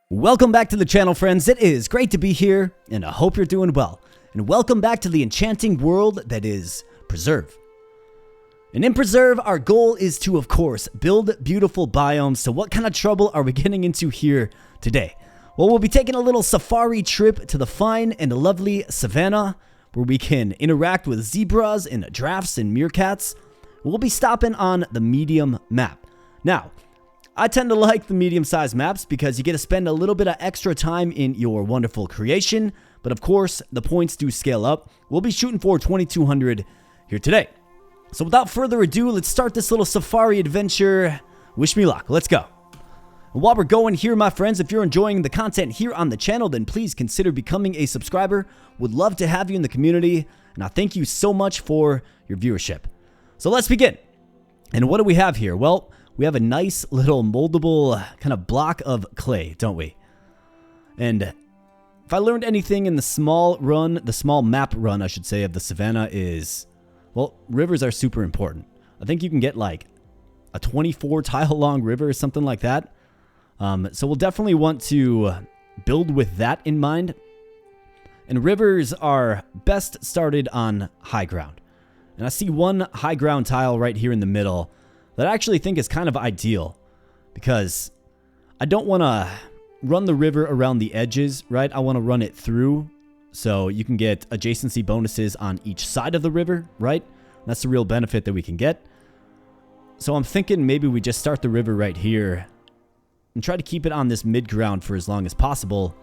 Welcome back to the channel, friends. It is great to be here, and I hope you're doing well. And welcome back to the enchanting world that is Preserve. And in Preserve, our goal is to, of course, build beautiful biomes. So what kind of trouble are we getting into here today? Well, we'll be taking a little safari trip to the fine and lovely Savannah, where we can interact with zebras and giraffes and meerkats. We'll be stopping on the medium map. Now, I tend to like the medium-sized maps because you get to spend a little bit of extra time in your wonderful creation, but of course, the points do scale up. We'll be shooting for 2200 here today. So without further ado, let's start this little safari adventure. Wish me luck. Let's go. And while we're going here, my friends, if you're enjoying the content here on the channel, then please consider becoming a subscriber. Would love to have you in the community, and I thank you so much for your viewership. So let's begin. And what do we have here? Well, we have a nice little moldable kind of block of clay, don't we? And if I learned anything in the small map run, I should say, of the Savannah is, well, rivers are super important. I think you can get like a 24 tile long river or something like that. So we'll definitely want to build with that in mind. And rivers are best started on high ground. And I see one high ground tile right here in the middle that I actually think is kind of ideal, because I don't want to run the river around the edges, right? I want to run it through so you can get adjacency bonuses on each side of the river, right? That's the real benefit that we can get. So I'm thinking maybe we just start the river right here and try to keep it on this mid-ground for as long as possible,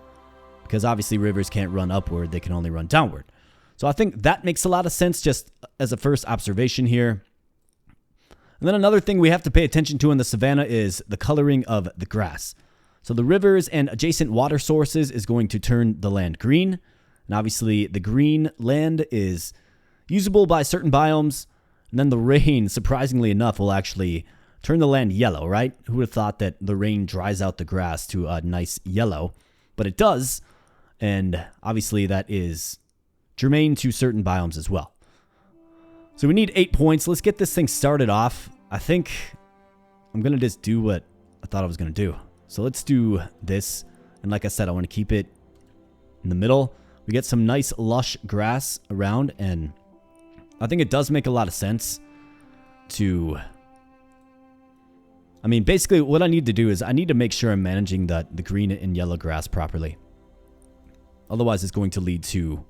because obviously rivers can't run upward, they can only run downward. So I think that makes a lot of sense just as a first observation here. And then another thing we have to pay attention to in the Savannah is the coloring of the grass. So the rivers and adjacent water sources is going to turn the land green. And obviously the green land is usable by certain biomes. And then the rain, surprisingly enough, will actually turn the land yellow, right? Who would have thought that the rain dries out the grass to a nice yellow? But it does. And obviously that is germane to certain biomes as well. So we need 8 points. Let's get this thing started off. I think I'm going to just do what I thought I was going to do. So let's do this. And like I said, I want to keep it in the middle. We get some nice lush grass around. And I think it does make a lot of sense to... I mean, basically what I need to do is I need to make sure I'm managing the green and yellow grass properly. Otherwise, it's going to lead to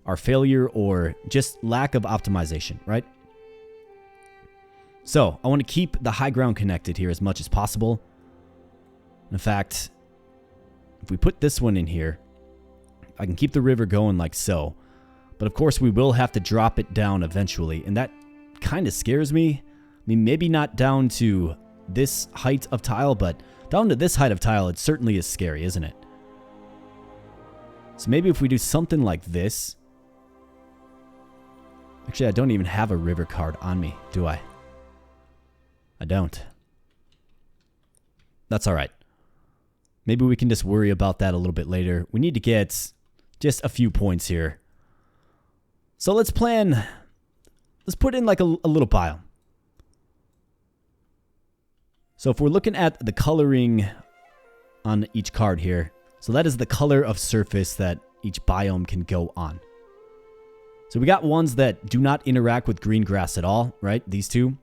our failure or just lack of optimization, right? So I want to keep the high ground connected here as much as possible. In fact, if we put this one in here, I can keep the river going like so. But of course, we will have to drop it down eventually, and that kind of scares me. I mean, maybe not down to this height of tile, but down to this height of tile, it certainly is scary, isn't it? So maybe if we do something like this. Actually, I don't even have a river card on me, do I? I don't. That's all right. Maybe we can just worry about that a little bit later. We need to get just a few points here. So let's plan. Let's put in like a little biome. So if we're looking at the coloring on each card here, so that is the color of surface that each biome can go on. So we got ones that do not interact with green grass at all, right? These two.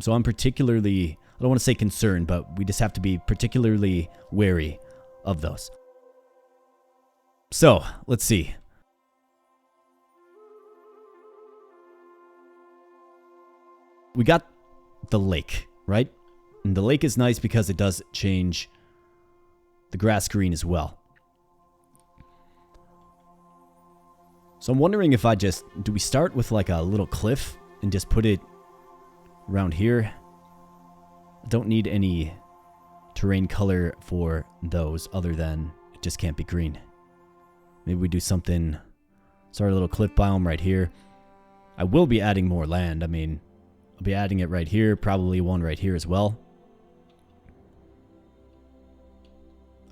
So I'm particularly, I don't want to say concerned, but we just have to be particularly wary of those. So let's see. We got the lake, right? And the lake is nice because it does change the grass green as well. So I'm wondering if do we start with like a little cliff and just put it around here? I don't need any terrain color for those other than it just can't be green. Maybe we do something, start a little cliff biome right here. I will be adding more land. I mean, I'll be adding it right here, probably one right here as well.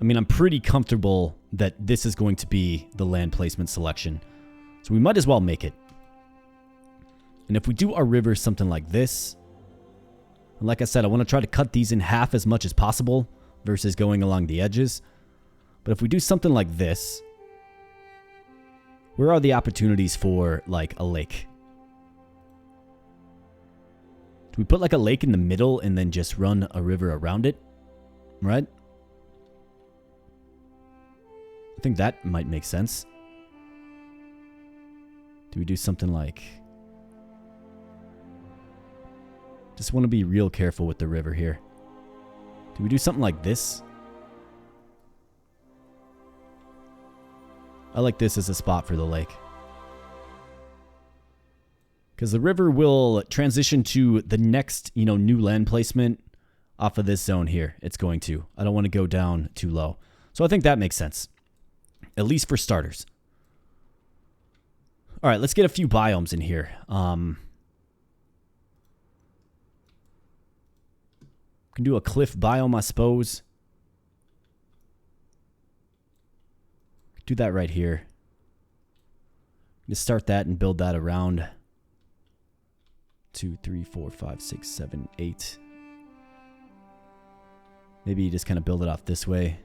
I mean, I'm pretty comfortable that this is going to be the land placement selection. So we might as well make it. And if we do our river something like this, and like I said, I want to try to cut these in half as much as possible versus going along the edges. But if we do something like this, where are the opportunities for, like, a lake? Do we put, like, a lake in the middle and then just run a river around it? Right? I think that might make sense. Do we do something like... Just want to be real careful with the river here. Do we do something like this? I like this as a spot for the lake. Because the river will transition to the next, new land placement off of this zone here. It's going to. I don't want to go down too low. So I think that makes sense. At least for starters. All right, let's get a few biomes in here. Can do a cliff biome, I suppose. Do that right here. Just start that and build that around 2, 3, 4, 5, 6, 7, 8. Maybe you just kind of build it off this way.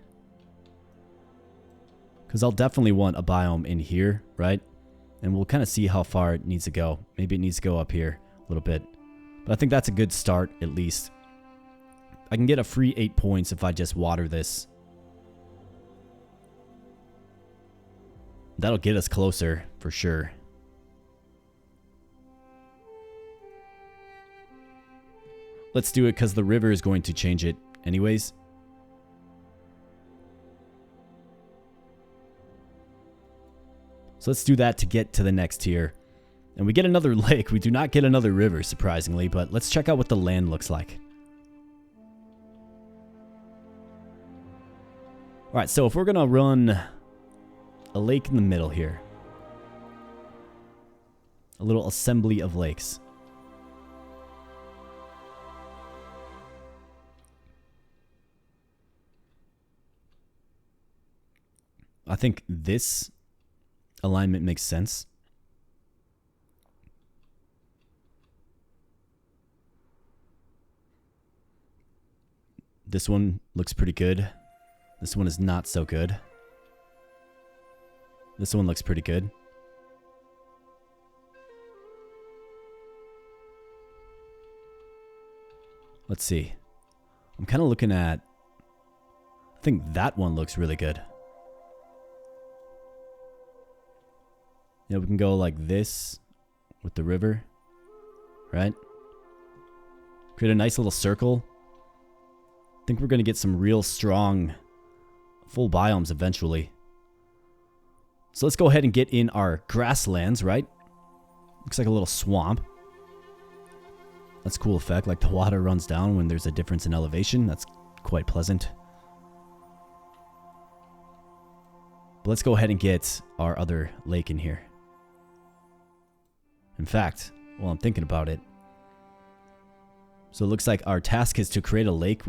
Because I'll definitely want a biome in here, right? And we'll kind of see how far it needs to go. Maybe it needs to go up here a little bit. But I think that's a good start, at least. I can get a free 8 points if I just water this. That'll get us closer, for sure. Let's do it because the river is going to change it anyways. So let's do that to get to the next tier. And we get another lake. We do not get another river, surprisingly, but let's check out what the land looks like. Alright, so if we're going to run a lake in the middle here. A little assembly of lakes. I think this alignment makes sense. This one looks pretty good. This one is not so good. This one looks pretty good. Let's see. I'm kind of looking at... I think that one looks really good. Yeah, we can go like this with the river, right? Create a nice little circle. I think we're going to get some real strong full biomes eventually. So let's go ahead and get in our grasslands, right? Looks like a little swamp. That's a cool effect, like the water runs down when there's a difference in elevation. That's quite pleasant. But let's go ahead and get our other lake in here. In fact, while I'm thinking about it, so it looks like our task is to create a lake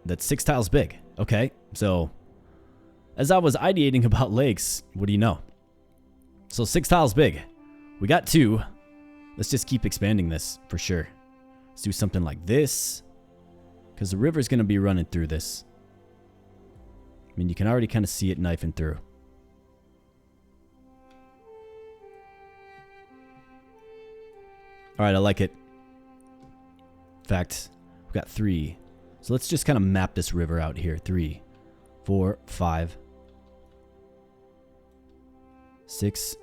that's 6 tiles big. Okay, so as I was ideating about lakes, what do you know? So 6 tiles big. We got 2. Let's just keep expanding this for sure. Let's do something like this, because the river's going to be running through this. I mean, you can already kind of see it knifing through. All right, I like it. In fact, we've got 3. So let's just kind of map this river out here. 3, 4, 5, 6,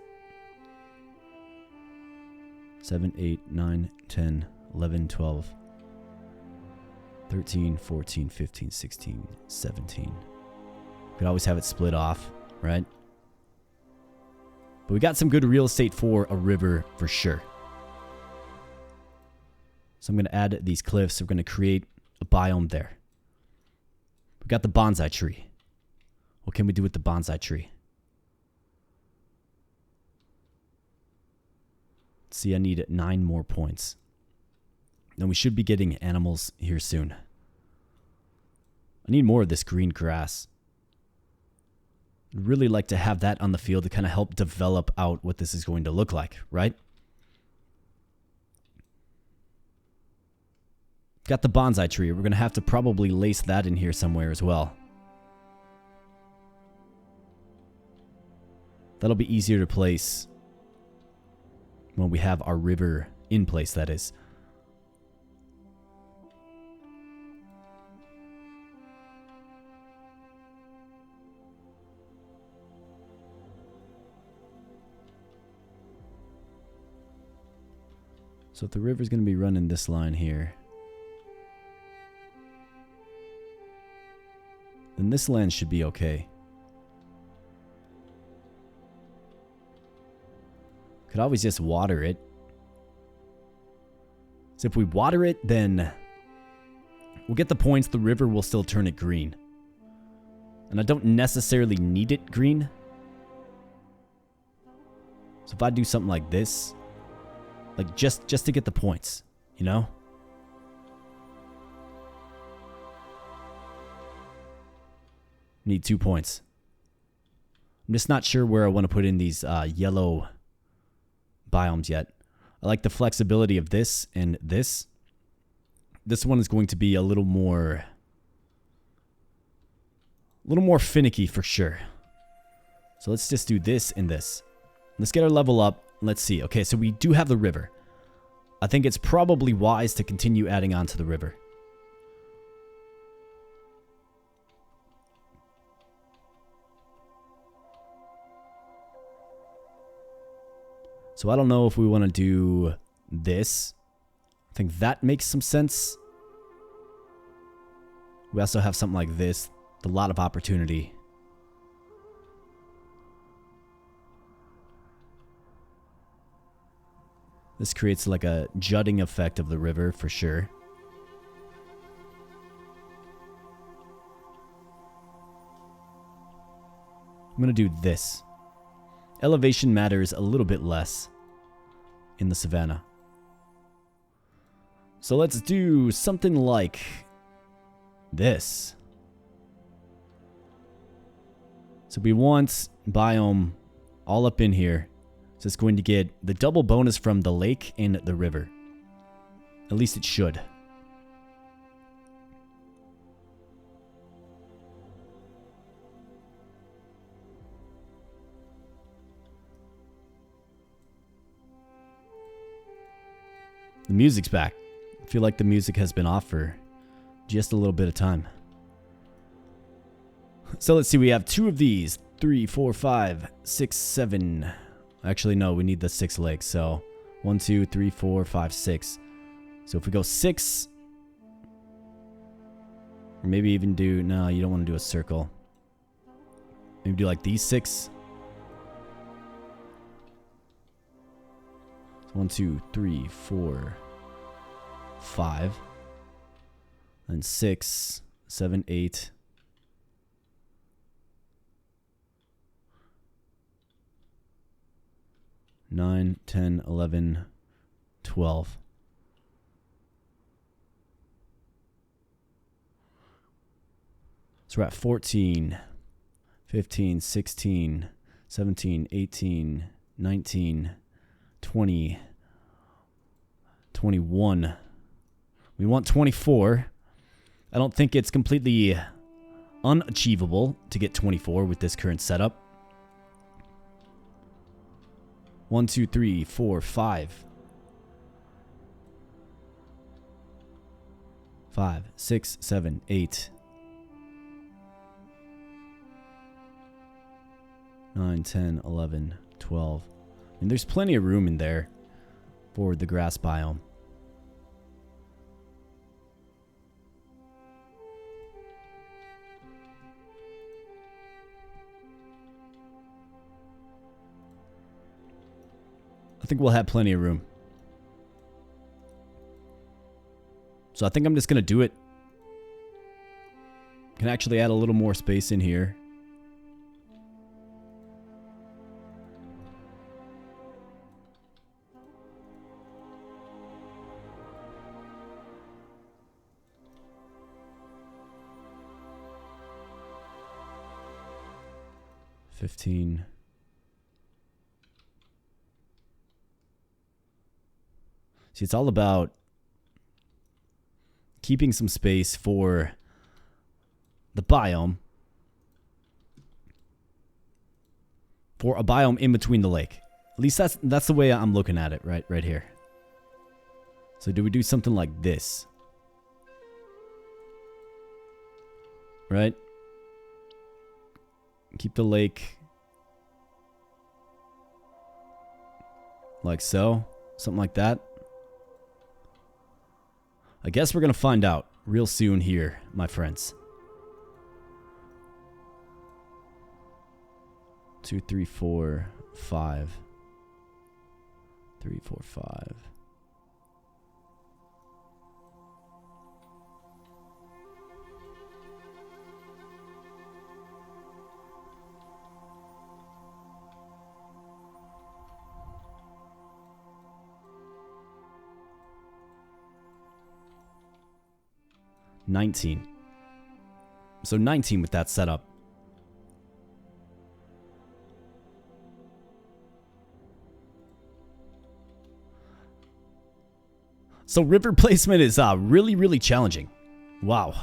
7, 8, 9, 10, 11, 12, 13, 14, 15, 16, 17. Could always have it split off, right? But we got some good real estate for a river for sure. So I'm going to add these cliffs. We're going to create a biome there. We got the bonsai tree. What can we do with the bonsai tree? Let's see, I need 9 more points. Then we should be getting animals here soon. I need more of this green grass. I'd really like to have that on the field to kind of help develop out what this is going to look like, right? Got the bonsai tree. We're going to have to probably lace that in here somewhere as well. That'll be easier to place when we have our river in place, that is. So if the river's going to be running this line here, then this land should be okay. Could always just water it. So if we water it, then we'll get the points. The river will still turn it green. And I don't necessarily need it green. So if I do something like this, like just to get the points, you know? Need 2 points. I'm just not sure where I want to put in these yellow biomes yet. I like the flexibility of this and this. This one is going to be a little more finicky for sure. So let's just do this and this. Let's get our level up. Let's see. Okay, so we do have the river. I think it's probably wise to continue adding on to the river. So I don't know if we want to do this. I think that makes some sense. We also have something like this. A lot of opportunity. This creates like a jutting effect of the river for sure. I'm going to do this. Elevation matters a little bit less in the savannah. So let's do something like this. So we want biome all up in here. So it's going to get the double bonus from the lake and the river. At least it should. The music's back. I feel like the music has been off for just a little bit of time. So let's see, we have 2 of these. 3, 4, 5, 6, 7. Actually, no, we need the 6 legs. So 1, 2, 3, 4, 5, 6. So if we go 6, or maybe even do, no, you don't want to do a circle. Maybe do like these 6. 1, 2, 3, 4, 5. And 6, 7, 8. 9, 10, 11, 12. So we're at 14, 15, 16, 17, 18, 19, 20, 21. We want 24. I don't think it's completely unachievable to get 24 with this current setup. 1, 2, 3, 4, 5. 5, 6, 7, 8. 9, 10, 11, 12. And there's plenty of room in there for the grass biome. I think we'll have plenty of room. So I think I'm just going to do it. Can actually add a little more space in here. $15. See, it's all about keeping some space for the biome. For a biome in between the lake. At least that's the way I'm looking at it, right here. So do we do something like this? Right? Keep the lake like so. Something like that. I guess we're going to find out real soon here, my friends. 2, 3, 4, 5. 3, 4, 5. $19. So 19 with that setup. So river placement is really, really challenging. Wow.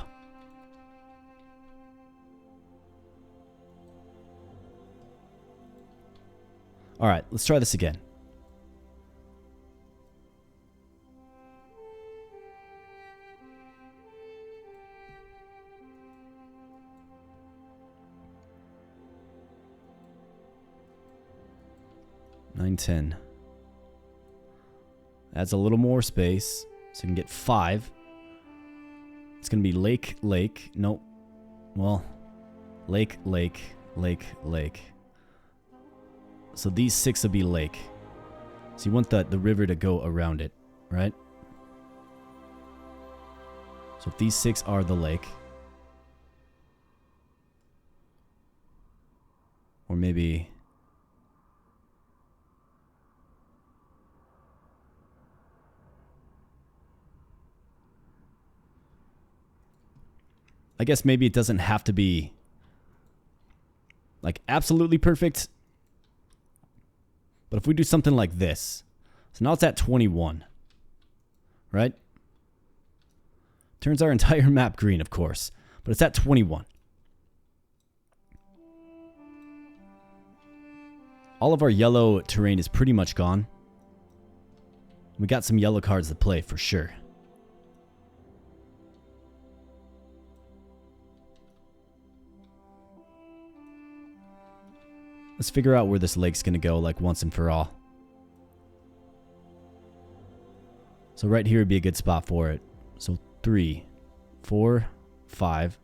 All right, let's try this again. Nine, 10. Adds a little more space, so you can get 5. It's going to be lake, lake. Nope. Well, lake, lake, lake, lake. So these 6 will be lake. So you want the river to go around it, right? So if these 6 are the lake. Or maybe... I guess maybe it doesn't have to be like absolutely perfect. But if we do something like this. So now it's at 21. Right? Turns our entire map green, of course. But it's at 21. All of our yellow terrain is pretty much gone. We got some yellow cards to play for sure. Let's figure out where this lake's going to go, like, once and for all. So right here would be a good spot for it. So 3, 4, 5.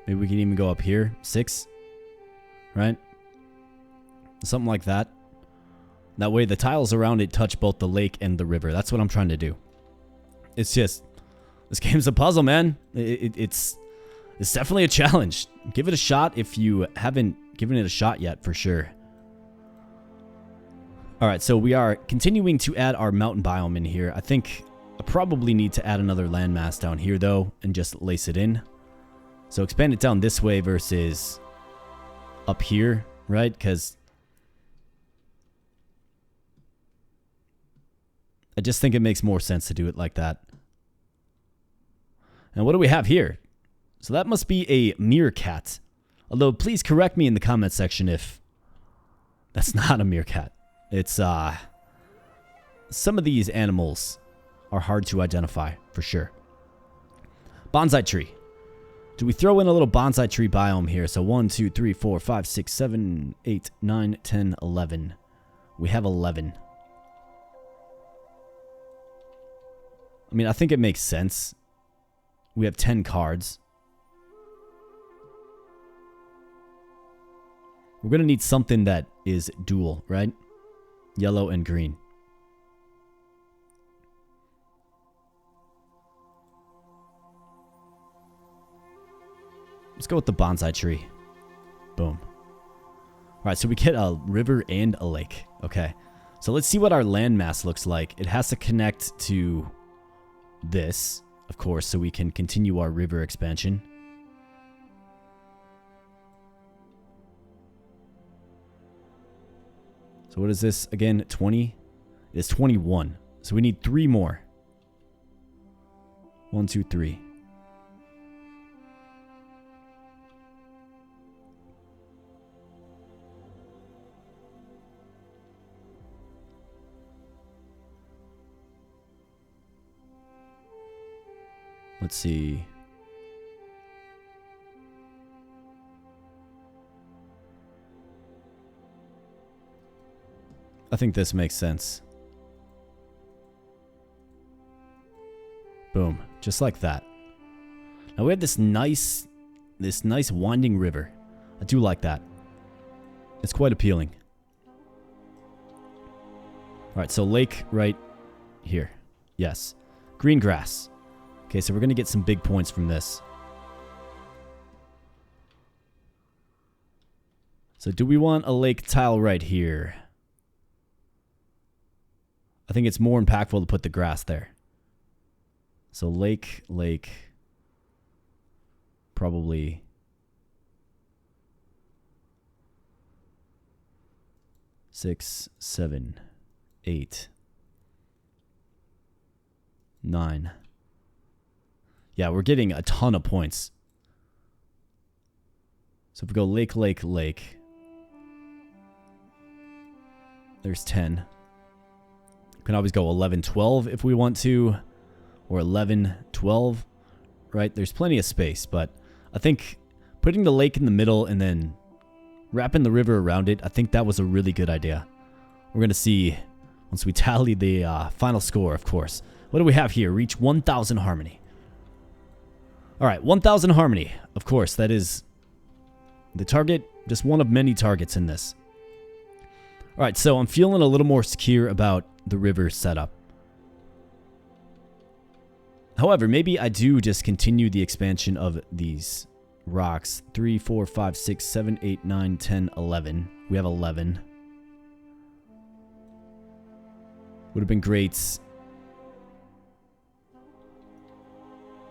Maybe we can even go up here. 6. Right? Something like that. That way the tiles around it touch both the lake and the river. That's what I'm trying to do. It's just... This game's a puzzle, man. It's definitely a challenge. Give it a shot if you haven't given it a shot yet, for sure. Alright, so we are continuing to add our mountain biome in here. I think I probably need to add another landmass down here, though, and just lace it in. So expand it down this way versus up here, right? Because I just think it makes more sense to do it like that. And what do we have here? So that must be a meerkat. Although, please correct me in the comment section if that's not a meerkat. It's, some of these animals are hard to identify, for sure. Bonsai tree. Do we throw in a little bonsai tree biome here? So 1, 2, 3, 4, 5, 6, 7, 8, 9, 10, 11. We have 11. I mean, I think it makes sense. We have 10 cards. We're going to need something that is dual, right? Yellow and green. Let's go with the bonsai tree. Boom. All right, so we get a river and a lake. Okay. So let's see what our landmass looks like. It has to connect to this, of course, so we can continue our river expansion. So what is this again? 20? It is 21. So we need 3 more. 1, 2, 3. Let's see. I think this makes sense. Boom. Just like that. Now we have this nice winding river. I do like that. It's quite appealing. Alright, so lake right here. Yes. Green grass. Okay, so we're going to get some big points from this. So do we want a lake tile right here? I think it's more impactful to put the grass there. So lake, probably. Six, 7, 8, 9. Yeah, we're getting a ton of points. So if we go lake. There's 10. We can always go 11, 12 if we want to. Or 11, 12. Right? There's plenty of space. But I think putting the lake in the middle and then wrapping the river around it, I think that was a really good idea. We're going to see once we tally the final score, of course. What do we have here? Reach 1,000 harmony. Alright, 1,000 harmony. Of course, that is the target. Just one of many targets in this. Alright, so I'm feeling a little more secure about the river setup. However, maybe I do just continue the expansion of these rocks. 3, 4, 5, 6, 7, 8, 9, 10, 11. We have 11. Would have been great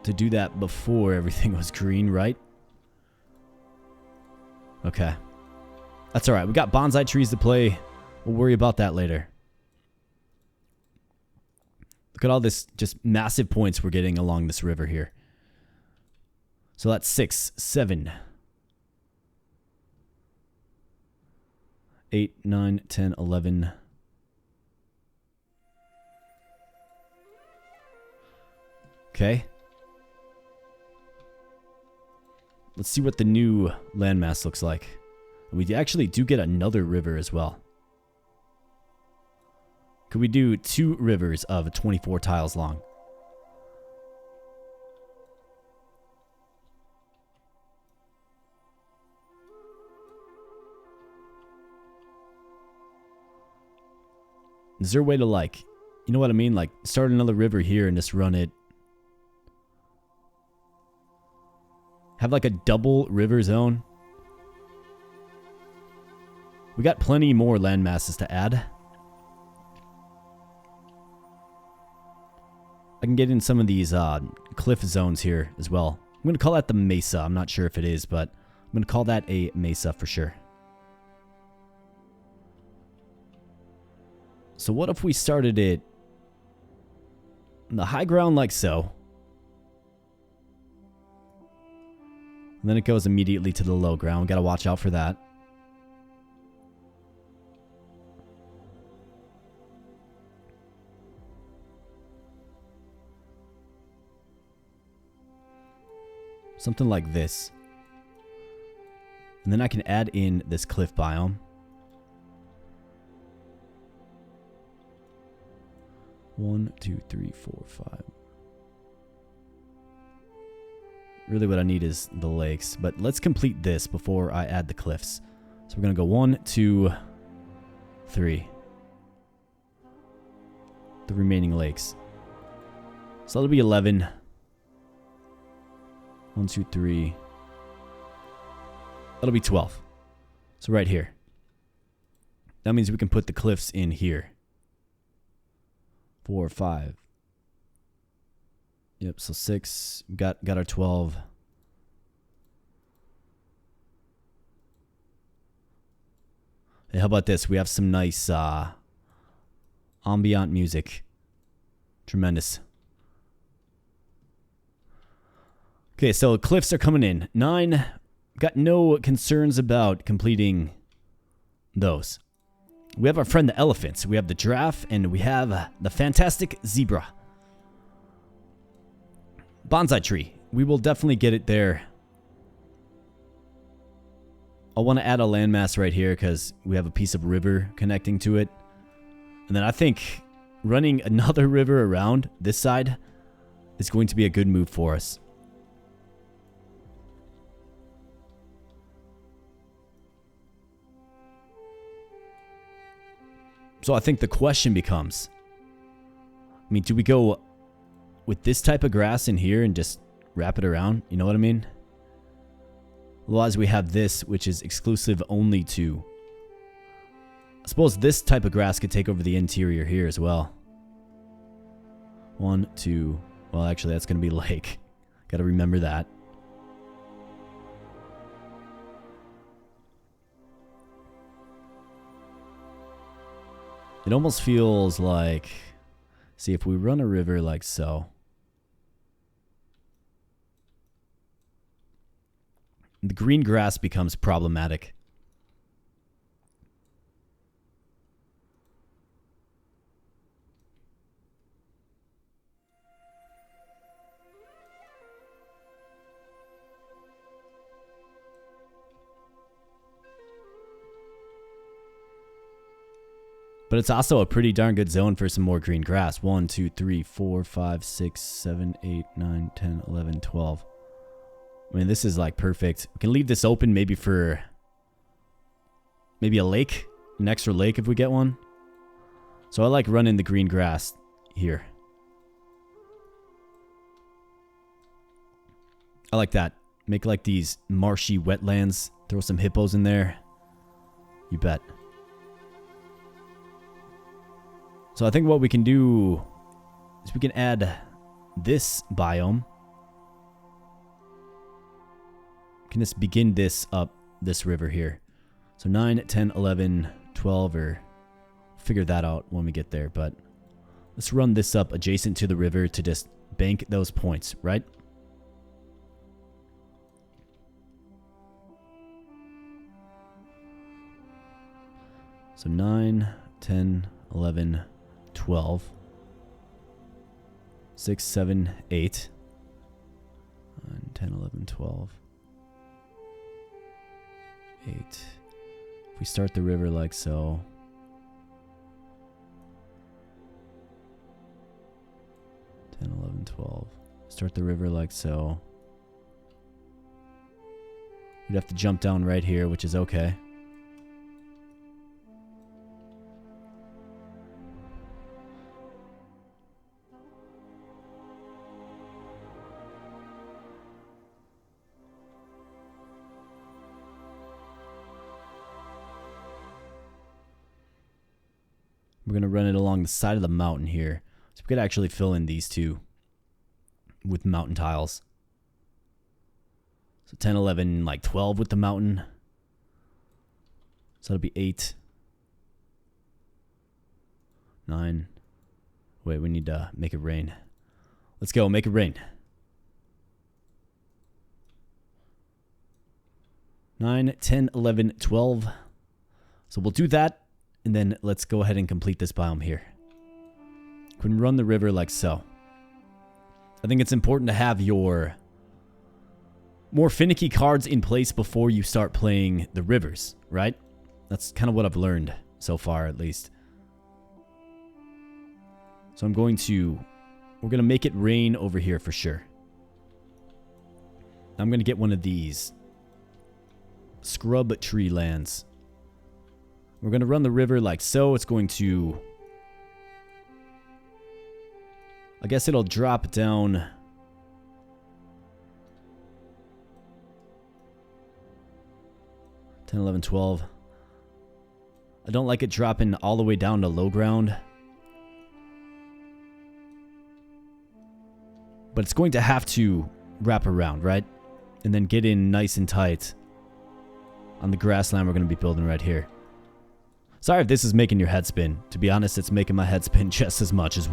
to do that before everything was green, right? Okay. That's alright. We got bonsai trees to play. We'll worry about that later. Look at all this just massive points we're getting along this river here. So that's 6, 7, 8, 9, 10, 11. Okay. Let's see what the new landmass looks like. We actually do get another river as well. Could we do 2 rivers of 24 tiles long? Is there a way to, like, you know what I mean? Like, start another river here and just run it. Have like a double river zone. We got plenty more land masses to add. I can get in some of these cliff zones here as well. I'm going to call that the mesa. I'm not sure if it is, but I'm going to call that a mesa for sure. So what if we started it on the high ground like so? And then it goes immediately to the low ground. Got to watch out for that. Something like this. And then I can add in this cliff biome. One, two, three, four, five. Really what I need is the lakes. But let's complete this before I add the cliffs. So we're going to go 1, 2, 3. The remaining lakes. So that'll be 11. 1, 2, 3. That'll be 12. So right here. That means we can put the cliffs in here. 4, 5. Yep, so 6. Got our 12. Hey, how about this? We have some nice ambient music. Tremendous. Okay, so cliffs are coming in. 9. Got no concerns about completing those. We have our friend the elephant. We have the giraffe, and we have the fantastic zebra. Bonsai tree. We will definitely get it there. I want to add a landmass right here because we have a piece of river connecting to it. And then I think running another river around this side is going to be a good move for us. So I think the question becomes, I mean, do we go with this type of grass in here and just wrap it around? You know what I mean? Otherwise, we have this, which is exclusive only to... I suppose this type of grass could take over the interior here as well. 1, 2... Well, actually, that's going to be lake. Gotta remember that. It almost feels like... See, if we run a river like so... The green grass becomes problematic. But it's also a pretty darn good zone for some more green grass. 1, 2, 3, 4, 5, 6, 7, 8, 9, 10, 11, 12. I mean, this is like perfect. We can leave this open maybe for... Maybe a lake. An extra lake if we get one. So I like running the green grass here. I like that. Make like these marshy wetlands. Throw some hippos in there. You bet. So I think what we can do is we can add this biome. We can just begin this up this river here. So 9, 10, 11, 12, or figure that out when we get there. But let's run this up adjacent to the river to just bank those points, right? So 9, 10, 11, 12, 6, 7, 8, 9, 10, 11, 12, 8. If we start the river like so, 10, 11, 12. Start the river like so. We'd have to jump down right here, which is okay. We're going to run it along the side of the mountain here. So we could actually fill in these two with mountain tiles. So 10, 11, like 12 with the mountain. So that'll be 8. 9. Wait, we need to make it rain. Let's go, make it rain. 9, 10, 11, 12. So we'll do that. And then let's go ahead and complete this biome here. We can run the river like so. I think it's important to have your more finicky cards in place before you start playing the rivers, right? That's kind of what I've learned so far, at least. So we're going to make it rain over here for sure. I'm going to get one of these scrub tree lands. We're going to run the river like so. It's going to... I guess it'll drop down... 10, 11, 12. I don't like it dropping all the way down to low ground. But it's going to have to wrap around, right? And then get in nice and tight on the grassland we're going to be building right here. Sorry if this is making your head spin. To be honest, it's making my head spin just as much as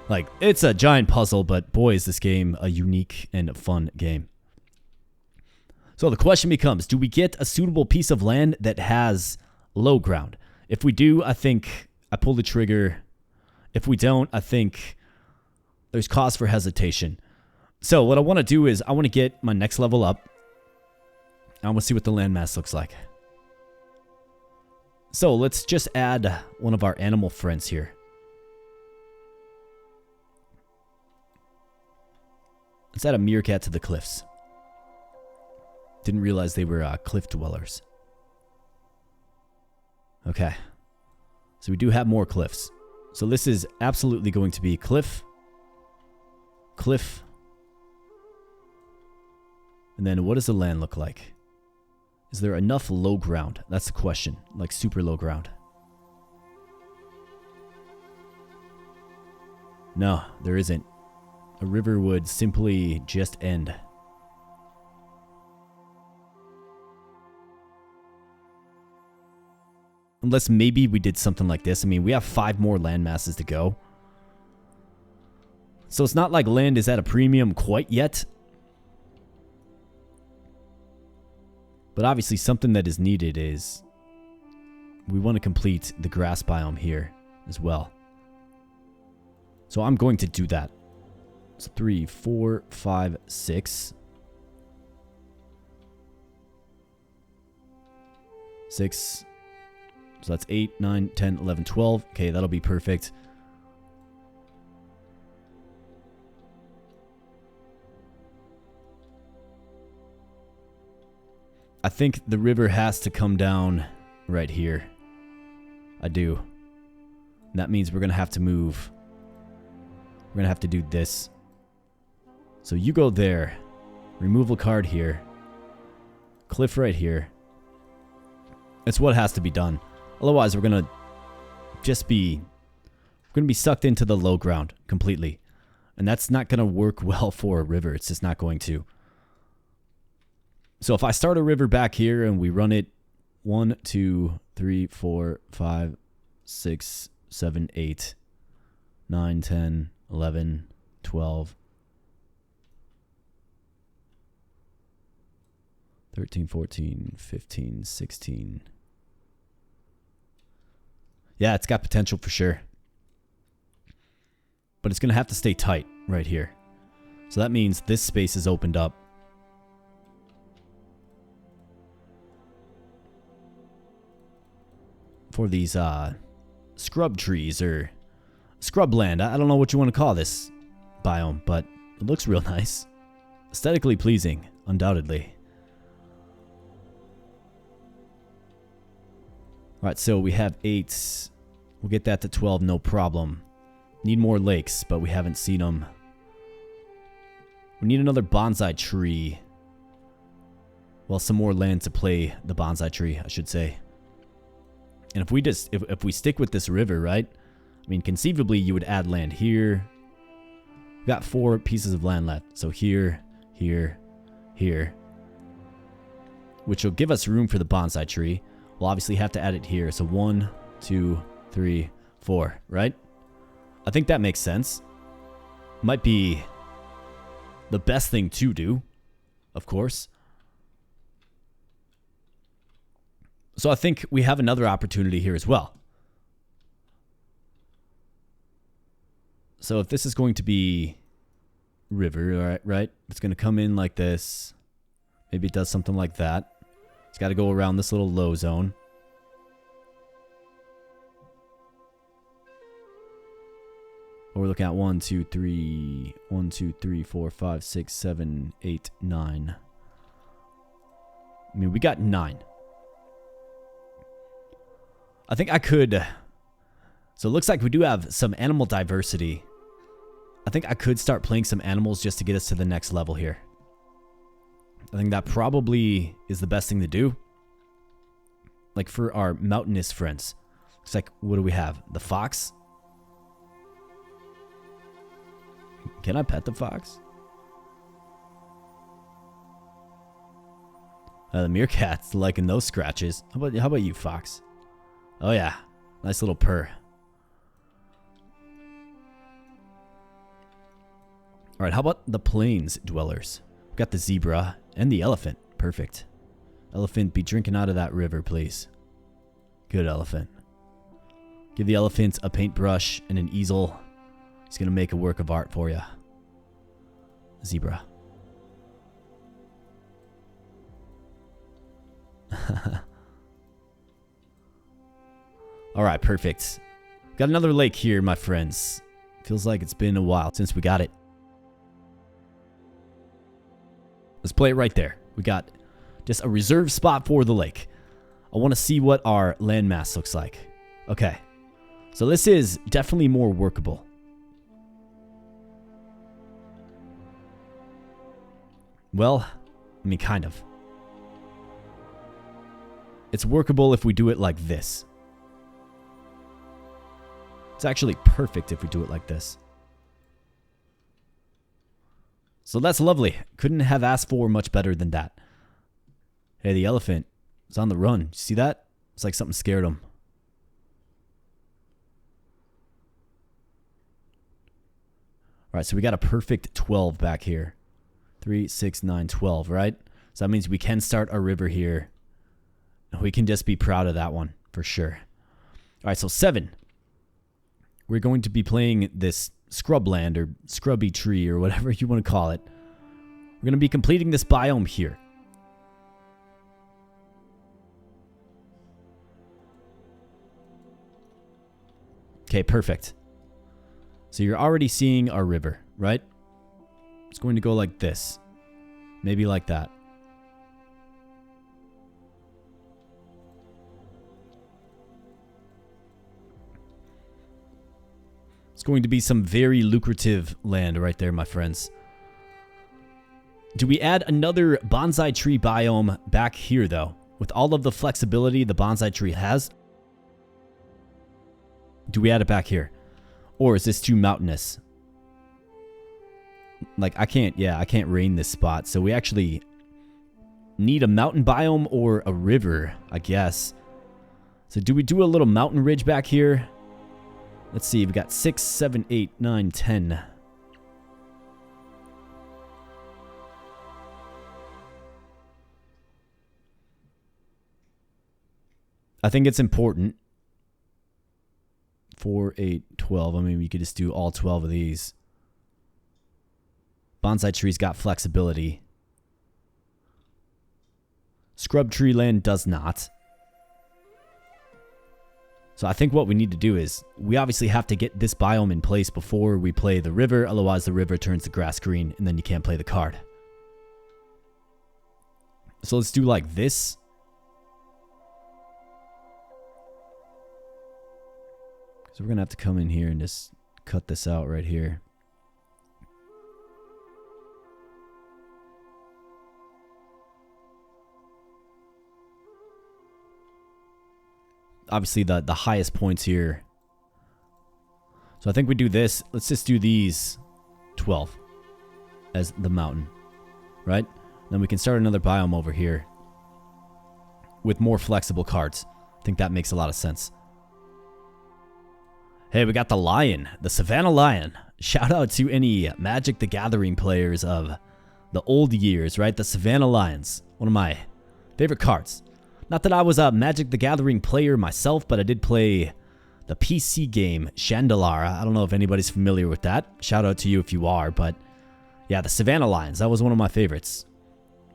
Like, it's a giant puzzle, but boy, is this game a unique and fun game. So the question becomes, do we get a suitable piece of land that has low ground? If we do, I think I pull the trigger. If we don't, I think there's cause for hesitation. So what I want to do is I want to get my next level up. I want to see what the landmass looks like. So let's just add one of our animal friends here. Let's add a meerkat to the cliffs. Didn't realize they were cliff dwellers. Okay. So we do have more cliffs. So this is absolutely going to be cliff. Cliff. And then what does the land look like? Is there enough low ground? That's the question. Like super low ground. No, there isn't. A river would simply just end. Unless maybe we did something like this. I mean, we have 5 more land masses to go. So it's not like land is at a premium quite yet. But obviously something that is needed is we want to complete the grass biome here as well. So I'm going to do that. So 3, 4, 5, 6. 6. So that's 8, 9, 10, 11, 12. Okay, that'll be perfect. I think the river has to come down right here. I do. And that means we're going to have to move. We're going to have to do this. So you go there. Remove a card here. Cliff right here. It's what has to be done. Otherwise, we're going to just be... We're going to be sucked into the low ground completely. And that's not going to work well for a river. It's just not going to. So if I start a river back here and we run it 1, 2, 3, 4, 5, 6, 7, 8, 9, 10, 11, 12, 13, 14, 15, 16. Yeah, it's got potential for sure. But it's going to have to stay tight right here. So that means this space is opened up. For these scrub trees or scrubland. I don't know what you want to call this biome, but it looks real nice. Aesthetically pleasing, undoubtedly. Alright, so we have 8. We'll get that to 12, no problem. Need more lakes, but we haven't seen them. We need another bonsai tree. Well, some more land to play the bonsai tree, I should say. And if we just if we stick with this river, right? I mean, conceivably you would add land here. We've got 4 pieces of land left. So here, here, here. Which will give us room for the bonsai tree. We'll obviously have to add it here. So 1, 2, 3, 4, right? I think that makes sense. Might be the best thing to do, of course. So I think we have another opportunity here as well. So if this is going to be river, right? It's going to come in like this. Maybe it does something like that. It's got to go around this little low zone. What we're looking at 1, 2, 3, 1, 2, 3, 4, 5, 6, 7, 8, 9. I mean, we got 9. I think I could... So it looks like we do have some animal diversity. I think I could start playing some animals just to get us to the next level here. I think that probably is the best thing to do. Like for our mountainous friends. It's like, what do we have? The fox? Can I pet the fox? The meerkat's liking those scratches. How about you, fox? Oh yeah, nice little purr. All right, how about the plains dwellers? We've got the zebra and the elephant. Perfect. Elephant, be drinking out of that river, please. Good elephant. Give the elephant a paintbrush and an easel. He's going to make a work of art for you. Zebra. All right, perfect. Got another lake here, my friends. Feels like it's been a while since we got it. Let's play it right there. We got just a reserved spot for the lake. I want to see what our landmass looks like. Okay. So this is definitely more workable. Well, I mean, kind of. It's workable if we do it like this. It's actually perfect if we do it like this. So that's lovely. Couldn't have asked for much better than that. Hey, the elephant is on the run. You see that? It's like something scared him. All right, so we got a perfect 12 back here. 3, 6, 9, 12, right? So that means we can start our river here. We can just be proud of that one for sure. All right, so 7. We're going to be playing this scrubland or scrubby tree or whatever you want to call it. We're going to be completing this biome here. Okay, perfect. So you're already seeing our river, right? It's going to go like this. Maybe like that. It's going to be some very lucrative land right there, my friends. Do we add another bonsai tree biome back here, though? With all of the flexibility the bonsai tree has? Do we add it back here? Or is this too mountainous? Like, I can't rain this spot. So we actually need a mountain biome or a river, I guess. So do we do a little mountain ridge back here? Let's see, we've got 6, 7, 8, 9, 10. I think it's important. 4, 8, 12. I mean, we could just do all 12 of these. Bonsai tree's got flexibility. Scrub tree land does not. So I think what we need to do is, we obviously have to get this biome in place before we play the river, otherwise the river turns the grass green and then you can't play the card. So let's do like this. So we're going to have to come in here and just cut this out right here. Obviously the highest points here. So I think we do this. Let's just do these 12 as the mountain, right? Then we can start another biome over here with more flexible cards. I think that makes a lot of sense. Hey, we got the lion, the Savannah lion. Shout out to any Magic the Gathering players of the old years, right? The Savannah lions, one of my favorite cards. Not that I was a Magic the Gathering player myself, but I did play the PC game Chandelara. I don't know if anybody's familiar with that. Shout out to you if you are, but yeah, the Savannah lions, that was one of my favorites.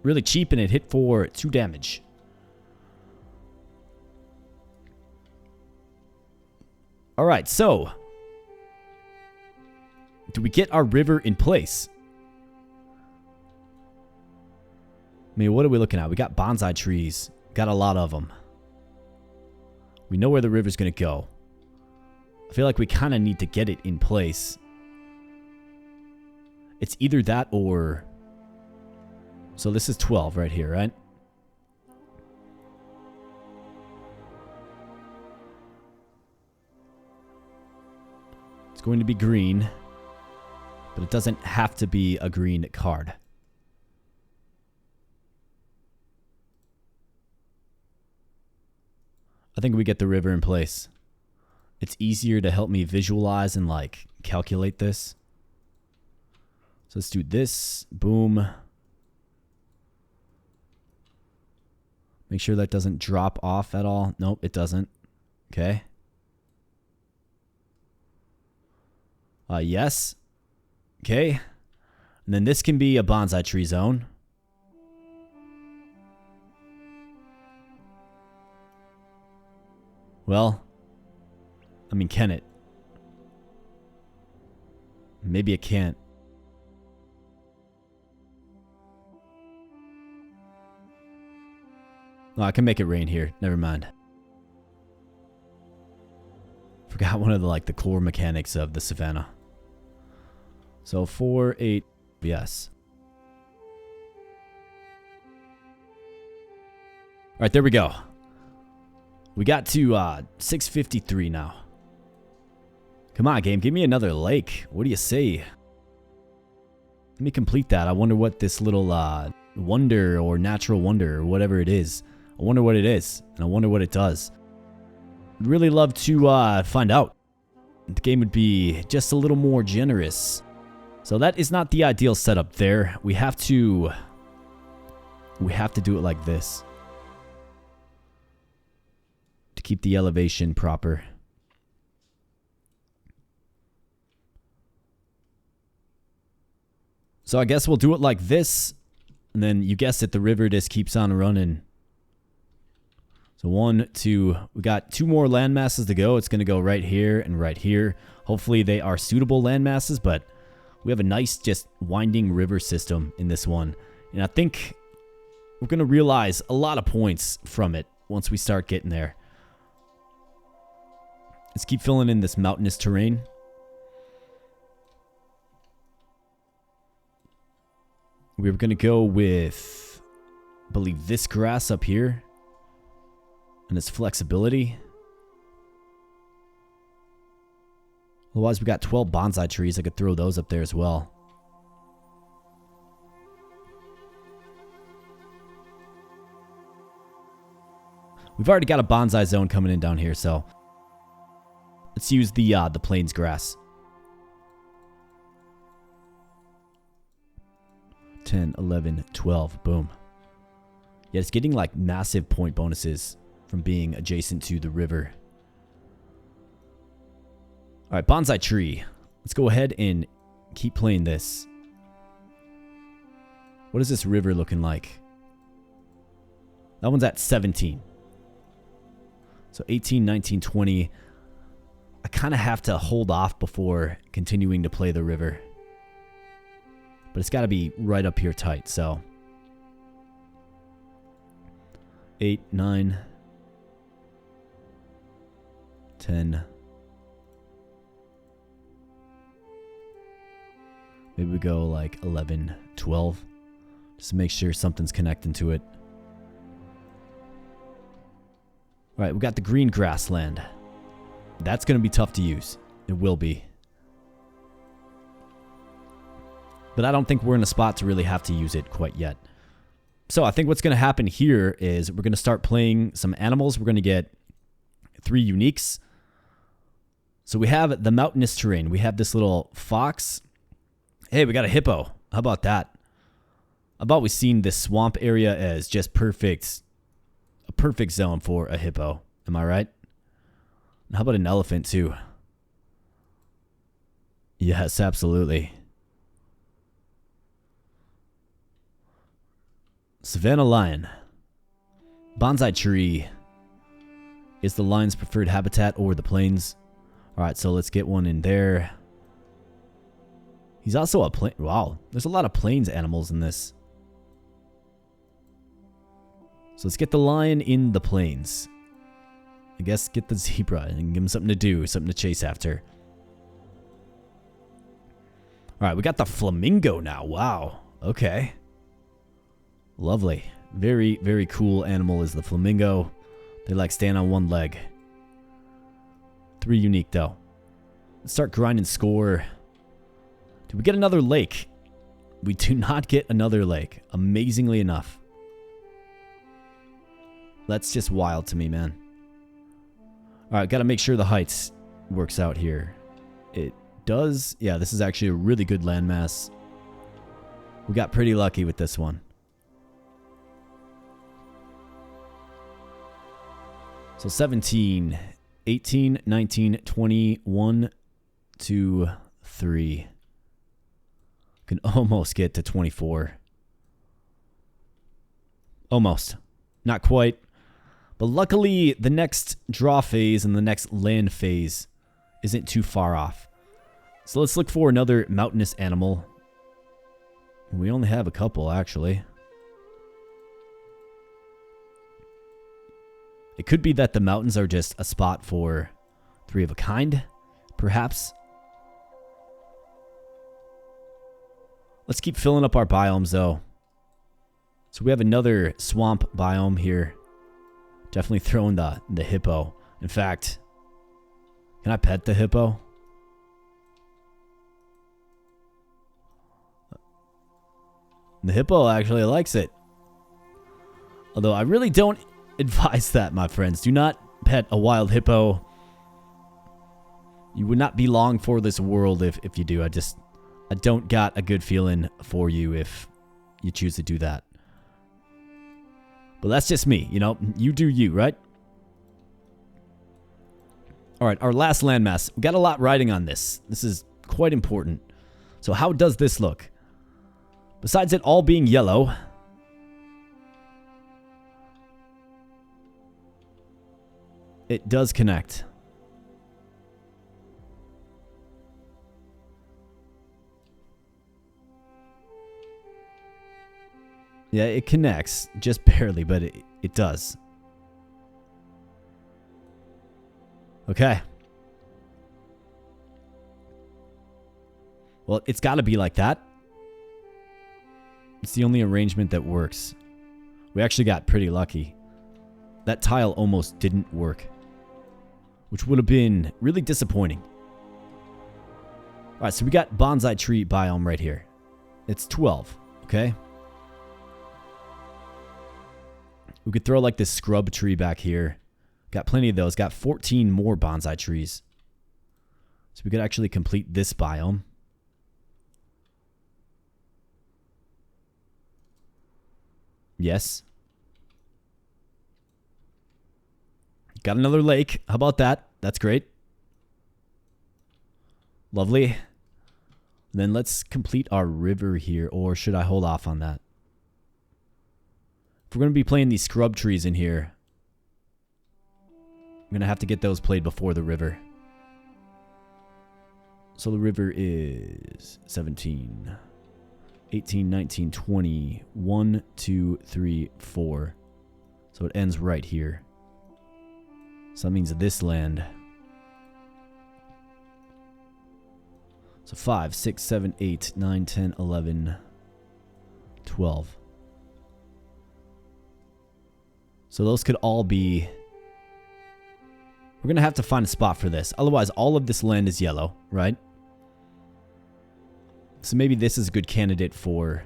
Really cheap and it hit for 2 damage. All right, so do we get our river in place? I mean, what are we looking at? We got bonsai trees. Got a lot of them. We know where the river's going to go. I feel like we kind of need to get it in place. It's either that or... So this is 12 right here, right? It's going to be green, but it doesn't have to be a green card. I think we get the river in place. It's easier to help me visualize and like calculate this. So let's do this. Boom. Make sure that doesn't drop off at all. Nope, it doesn't. Okay. Yes. Okay. And then this can be a bonsai tree zone. Well, I mean, can it? Maybe it can't. Oh, I can make it rain here. Never mind. Forgot one of the core mechanics of the Savannah. So 4, 8, yes. All right, there we go. We got to 653 now. Come on, game. Give me another lake. What do you say? Let me complete that. I wonder what this little wonder or natural wonder or whatever it is. I wonder what it is. And I wonder what it does. I'd really love to find out. The game would be just a little more generous. So that is not the ideal setup there. We have to do it like this. To keep the elevation proper. So I guess we'll do it like this. And then you guessed it, the river just keeps on running. So 1, 2, we got 2 more land masses to go. It's going to go right here and right here. Hopefully they are suitable land masses, but we have a nice just winding river system in this one. And I think we're going to realize a lot of points from it once we start getting there. Let's keep filling in this mountainous terrain. We were going to go with, I believe, this grass up here. And its flexibility. Otherwise, we got 12 bonsai trees. I could throw those up there as well. We've already got a bonsai zone coming in down here, so let's use the plains grass. 10, 11, 12. Boom. Yeah, it's getting like massive point bonuses from being adjacent to the river. All right, bonsai tree. Let's go ahead and keep playing this. What is this river looking like? That one's at 17. So 18, 19, 20. I kind of have to hold off before continuing to play the river. But it's got to be right up here tight, so 8, 9, 10. Maybe we go like 11, 12. Just to make sure something's connecting to it. Alright, we got the green grassland. That's going to be tough to use. It will be. But I don't think we're in a spot to really have to use it quite yet. So I think what's going to happen here is we're going to start playing some animals. We're going to get 3 uniques. So we have the mountainous terrain. We have this little fox. Hey, we got a hippo. How about that? How about we seen this swamp area as just perfect. A perfect zone for a hippo. Am I right? And how about an elephant too? Yes, absolutely. Savannah lion. Bonsai tree is the lion's preferred habitat over the plains. Alright, so let's get one in there. He's also a plain. Wow, there's a lot of plains animals in this. So let's get the lion in the plains. I guess get the zebra and give him something to do, something to chase after. Alright, we got the flamingo now. Wow. Okay. Lovely. Very, very cool animal is the flamingo. They like staying on one leg. 3 unique though. Let's start grinding score. Do we get another lake? We do not get another lake. Amazingly enough. That's just wild to me, man. Alright, gotta make sure the heights works out here. It does. Yeah, this is actually a really good landmass. We got pretty lucky with this one. So 17, 18, 19, 20, 1, 2, 3. Can almost get to 24. Almost. Not quite. But luckily, the next draw phase and the next land phase isn't too far off. So let's look for another mountainous animal. We only have a couple, actually. It could be that the mountains are just a spot for three of a kind, perhaps. Let's keep filling up our biomes, though. So we have another swamp biome here. Definitely throwing the hippo. In fact, can I pet the hippo? The hippo actually likes it. Although I really don't advise that, my friends. Do not pet a wild hippo. You would not be long for this world if you do. I don't got a good feeling for you if you choose to do that. But that's just me, you know. You do you, right? Alright, our last landmass. We got a lot riding on this. This is quite important. So how does this look? Besides it all being yellow, it does connect. Yeah, it connects, just barely, but it does. Okay. Well, it's got to be like that. It's the only arrangement that works. We actually got pretty lucky. That tile almost didn't work, which would have been really disappointing. Alright, so we got bonsai tree biome right here. It's 12, okay? We could throw like this scrub tree back here. Got plenty of those. Got 14 more bonsai trees. So we could actually complete this biome. Yes. Got another lake. How about that? That's great. Lovely. Then let's complete our river here. Or should I hold off on that? If we're going to be playing these scrub trees in here, I'm going to have to get those played before the river. So the river is 17, 18, 19, 20, 1, 2, 3, 4. So it ends right here. So that means this land. So 5, 6, 7, 8, 9, 10, 11, 12. So those could all be... We're going to have to find a spot for this. Otherwise, all of this land is yellow, right? So maybe this is a good candidate for...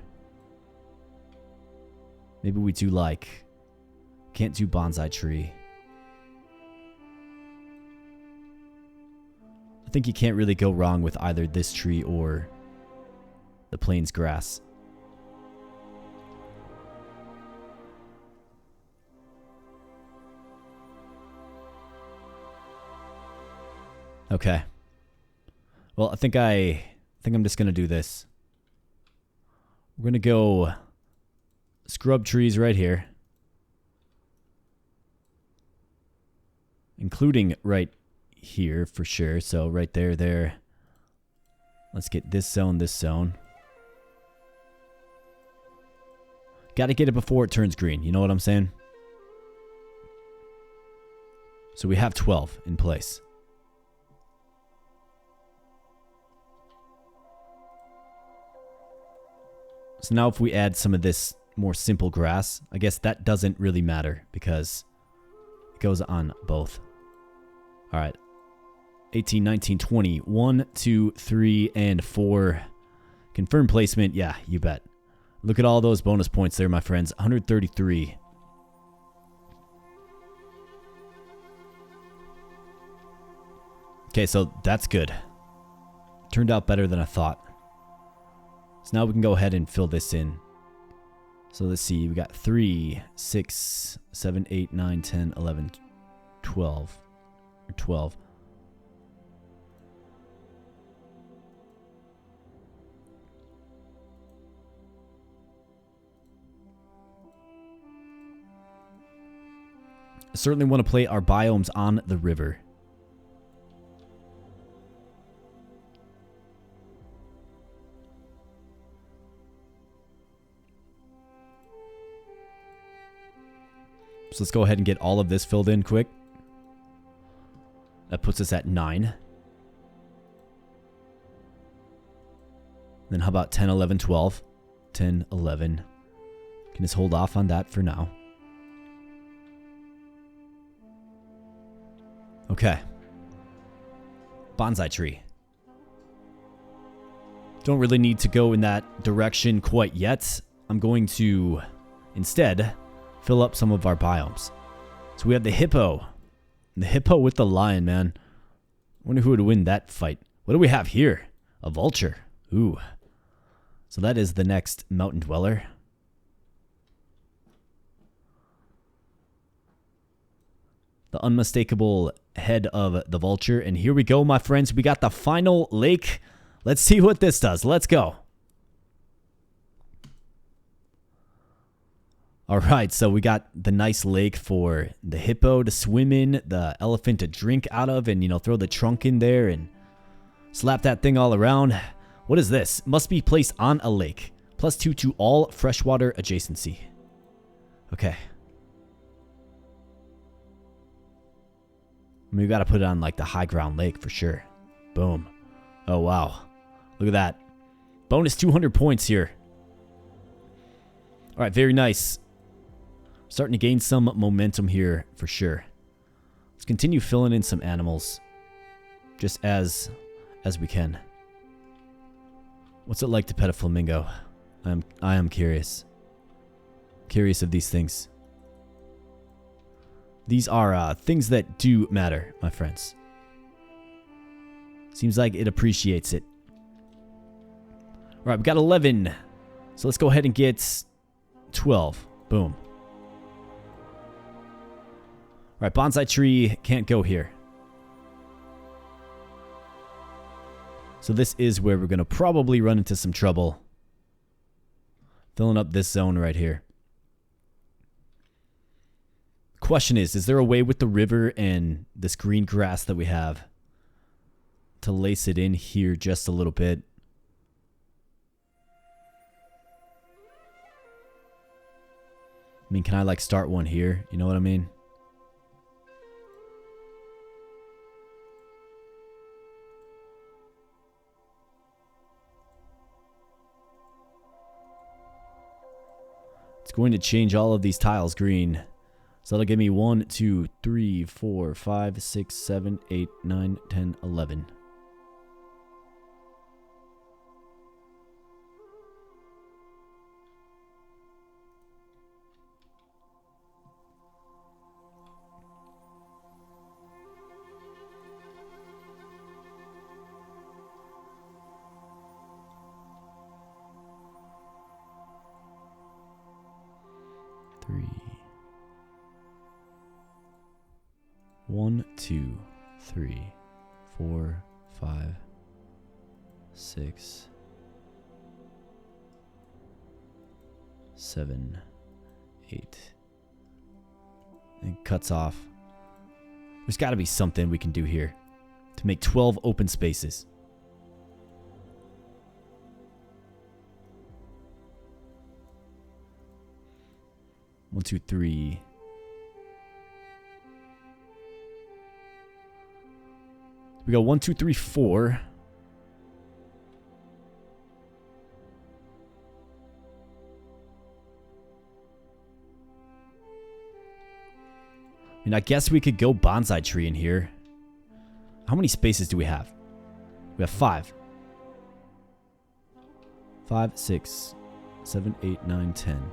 Maybe we do like... Can't do bonsai tree. I think you can't really go wrong with either this tree or the plains grass. Okay. Well, I think I'm just going to do this. We're going to go scrub trees right here. Including right here for sure. So right there. Let's get this zone, this zone. Got to get it before it turns green. You know what I'm saying? So we have 12 in place. So now if we add some of this more simple grass, I guess that doesn't really matter because it goes on both. All right. 18, 19, 20. 1, 2, 3, and 4. Confirm placement. Yeah, you bet. Look at all those bonus points there, my friends. 133. Okay, so that's good. Turned out better than I thought. So now we can go ahead and fill this in. So let's see, we got 3, 6, 7, 8, 9, 10, 11, 12. Or 12. I certainly want to play our biomes on the river. So let's go ahead and get all of this filled in quick. That puts us at 9. Then how about 10, 11, 12? 10, 11. Can just hold off on that for now. Okay. Bonsai tree. Don't really need to go in that direction quite yet. I'm going to instead fill up some of our biomes. So we have the hippo. The hippo with the lion, man. I wonder who would win that fight. What do we have here? A vulture. Ooh. So that is the next mountain dweller. The unmistakable head of the vulture. And here we go, my friends. We got the final lake. Let's see what this does. Let's go. All right, so we got the nice lake for the hippo to swim in, the elephant to drink out of, and, you know, throw the trunk in there and slap that thing all around. What is this? Must be placed on a lake. +2 to all freshwater adjacency. Okay. I mean, we got to put it on, like, the high ground lake for sure. Boom. Oh, wow. Look at that. Bonus 200 points here. All right, very nice. Starting to gain some momentum here for sure. Let's continue filling in some animals just as we can. What's it like to pet a flamingo? I am curious. Curious of these things. These are things that do matter, my friends. Seems like it appreciates it. All right, we got 11. So let's go ahead and get 12. Boom. All right, bonsai tree can't go here. So this is where we're going to probably run into some trouble. Filling up this zone right here. Question is there a way with the river and this green grass that we have to lace it in here just a little bit? I mean, can I like start one here? You know what I mean? It's going to change all of these tiles green. So that'll give me 1, 2, 3, 4, 5, 6, 7, 8, 9, 10, 11. Three. 1, 2, 3, 4, 5, 6, 7, 8. It cuts off. There's got to be something we can do here to make 12 open spaces. One, two, three. We go 1, 2, 3, 4. I mean, I guess we could go bonsai tree in here. How many spaces do we have? We have 5. 5, 6, 7, 8, 9, 10.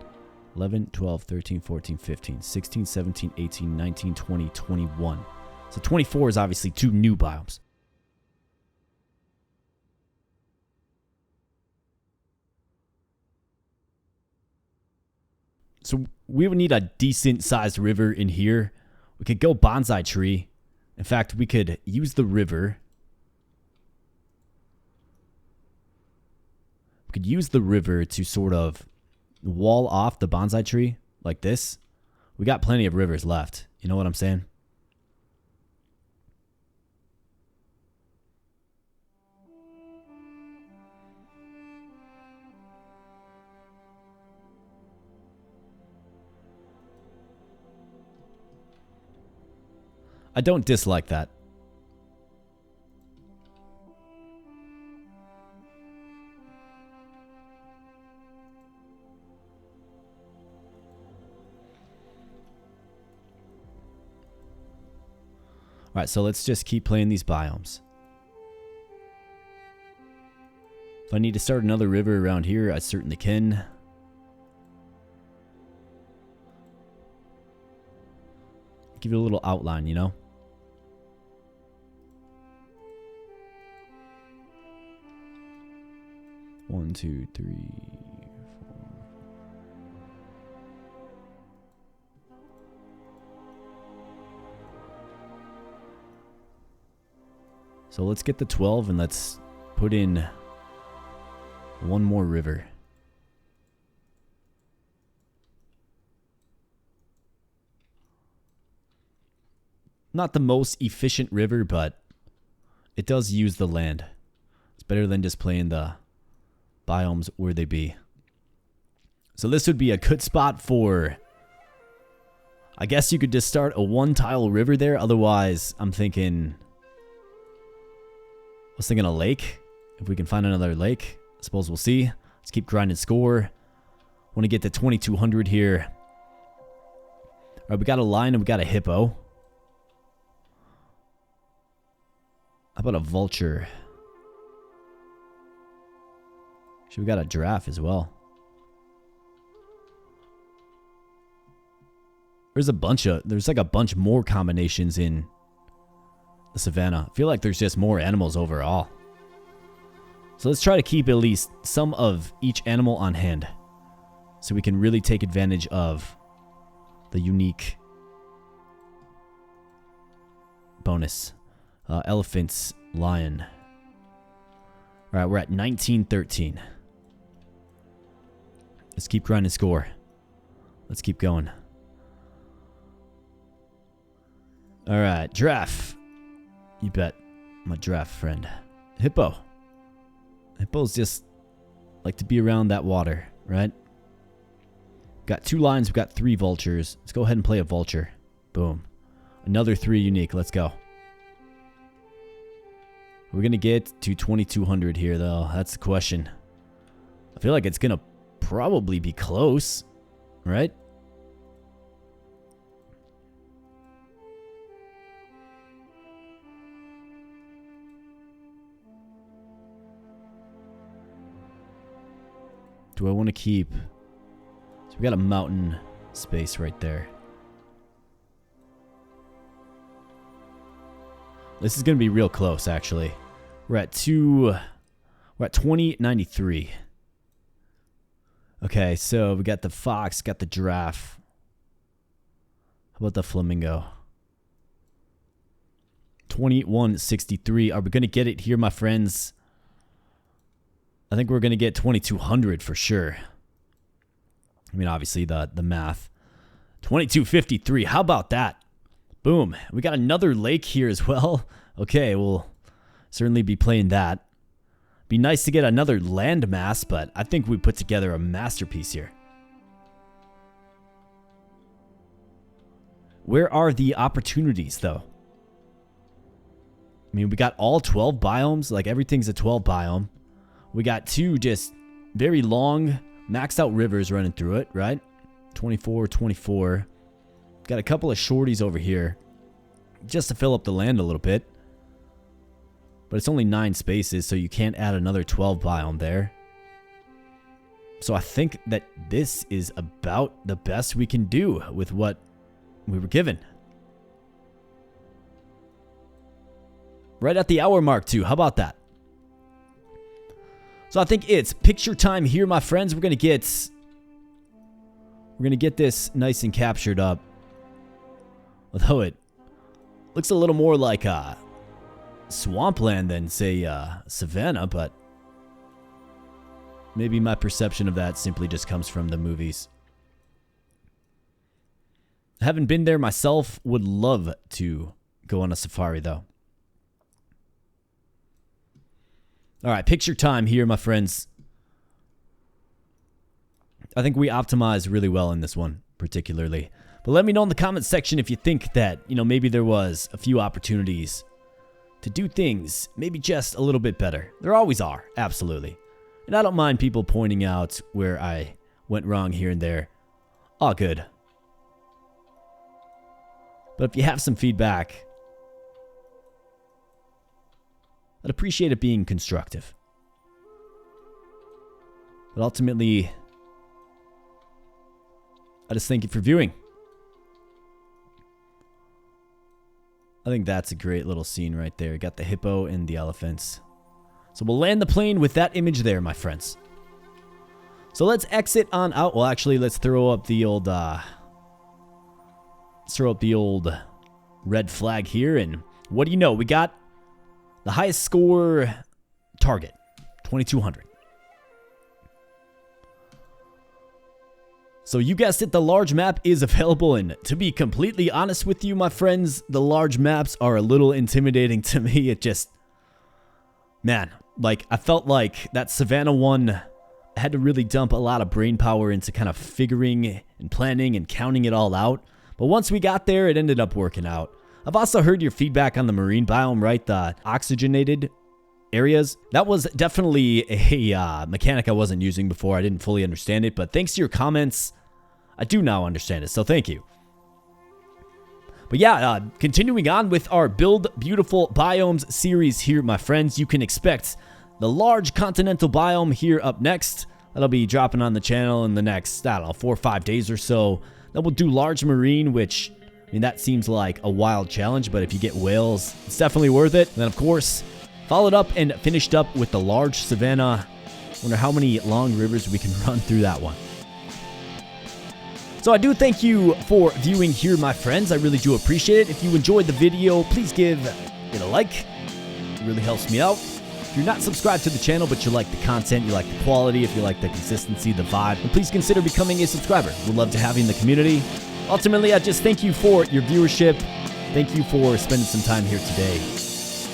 11, 12, 13, 14, 15, 16, 17, 18, 19, 20, 21. So 24 is obviously 2 new biomes. we would need a decent sized river in here. We could go bonsai tree. In fact, we could use the river. We could use the river to sort of wall off the bonsai tree like this. We got plenty of rivers left. You know what I'm saying? I don't dislike that. Alright, so let's just keep playing these biomes. If I need to start another river around here, I certainly can. Give it a little outline, you know? One, two, three, four. So let's get the 12 and let's put in one more river. Not the most efficient river, but it does use the land. It's better than just playing the biomes where they be. So this would be a good spot for, I guess you could just start a one tile river there. Otherwise, I was thinking a lake. If we can find another lake, I suppose we'll see. Let's keep grinding score. Want to get to 2200 here. All right, we got a lion and we got a hippo. How about a vulture? Actually, we got a giraffe as well. There's like a bunch more combinations in the savannah. I feel like there's just more animals overall. So let's try to keep at least some of each animal on hand, so we can really take advantage of the unique bonus. Elephants, lion. All right, we're at 1913. Let's keep grinding score. Let's keep going. All right, giraffe. You bet, my giraffe friend. Hippo. Hippos just like to be around that water, right? Got 2 lions, we've got 3 vultures. Let's go ahead and play a vulture. Boom. Another 3 unique. Let's go. We're going to get to 2200 here, though. That's the question. I feel like it's going to probably be close, right? Do I want to keep... So we got a mountain space right there. This is going to be real close, actually. We're at 2093. Okay, so we got the fox, got the giraffe. How about the flamingo? 2163. Are we going to get it here, my friends? I think we're going to get 2200 for sure. I mean, obviously, the math. 2253. How about that? Boom. We got another lake here as well. Okay, we'll certainly be playing that. Be nice to get another landmass, but I think we put together a masterpiece here. Where are the opportunities, though? I mean, we got all 12 biomes. Like, everything's a 12 biome. We got 2 just very long, maxed out rivers running through it, right? 24, 24. Got a couple of shorties over here just to fill up the land a little bit. But it's only 9 spaces, so you can't add another 12 biome there. So I think that this is about the best we can do with what we were given. Right at the hour mark, too. How about that? So I think it's picture time here, my friends. We're going We're going to get this nice and captured up. Although it looks a little more like swampland than, say, Savannah, but maybe my perception of that simply just comes from the movies. I haven't been there myself. Would love to go on a safari, though. All right, picture time here, my friends. I think we optimized really well in this one, particularly. But let me know in the comments section if you think that, maybe there was a few opportunities to do things maybe just a little bit better. There always are, absolutely. And I don't mind people pointing out where I went wrong here and there. All good. But if you have some feedback, I'd appreciate it being constructive. But ultimately, I just thank you for viewing. I think that's a great little scene right there. Got the hippo and the elephants. So we'll land the plane with that image there, my friends. So let's exit on out. Well, actually, let's throw up the old red flag here. And what do you know? We got the highest score target, 2,200. So you guessed it, the large map is available, and to be completely honest with you, my friends, the large maps are a little intimidating to me. It just, man, like, I felt like that Savannah one, I had to really dump a lot of brain power into kind of figuring and planning and counting it all out. But once we got there, it ended up working out. I've also heard your feedback on the marine biome, right? The oxygenated areas. That was definitely a mechanic I wasn't using before. I didn't fully understand it, but thanks to your comments, I do now understand it, so thank you. But yeah, continuing on with our Build Beautiful Biomes series here, my friends, you can expect the large continental biome here up next. That'll be dropping on the channel in the next, 4 or 5 days or so. Then we'll do large marine, which, that seems like a wild challenge, but if you get whales, it's definitely worth it. And then, of course, followed up and finished up with the large savanna. Wonder how many long rivers we can run through that one. So I do thank you for viewing here, my friends. I really do appreciate it. If you enjoyed the video, please give it a like. It really helps me out. If you're not subscribed to the channel, but you like the content, you like the quality, if you like the consistency, the vibe, then please consider becoming a subscriber. We'd love to have you in the community. Ultimately, I just thank you for your viewership. Thank you for spending some time here today.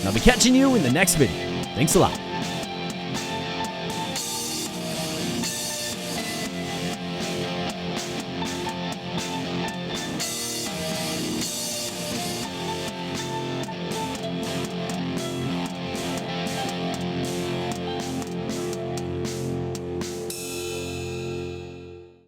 And I'll be catching you in the next video. Thanks a lot.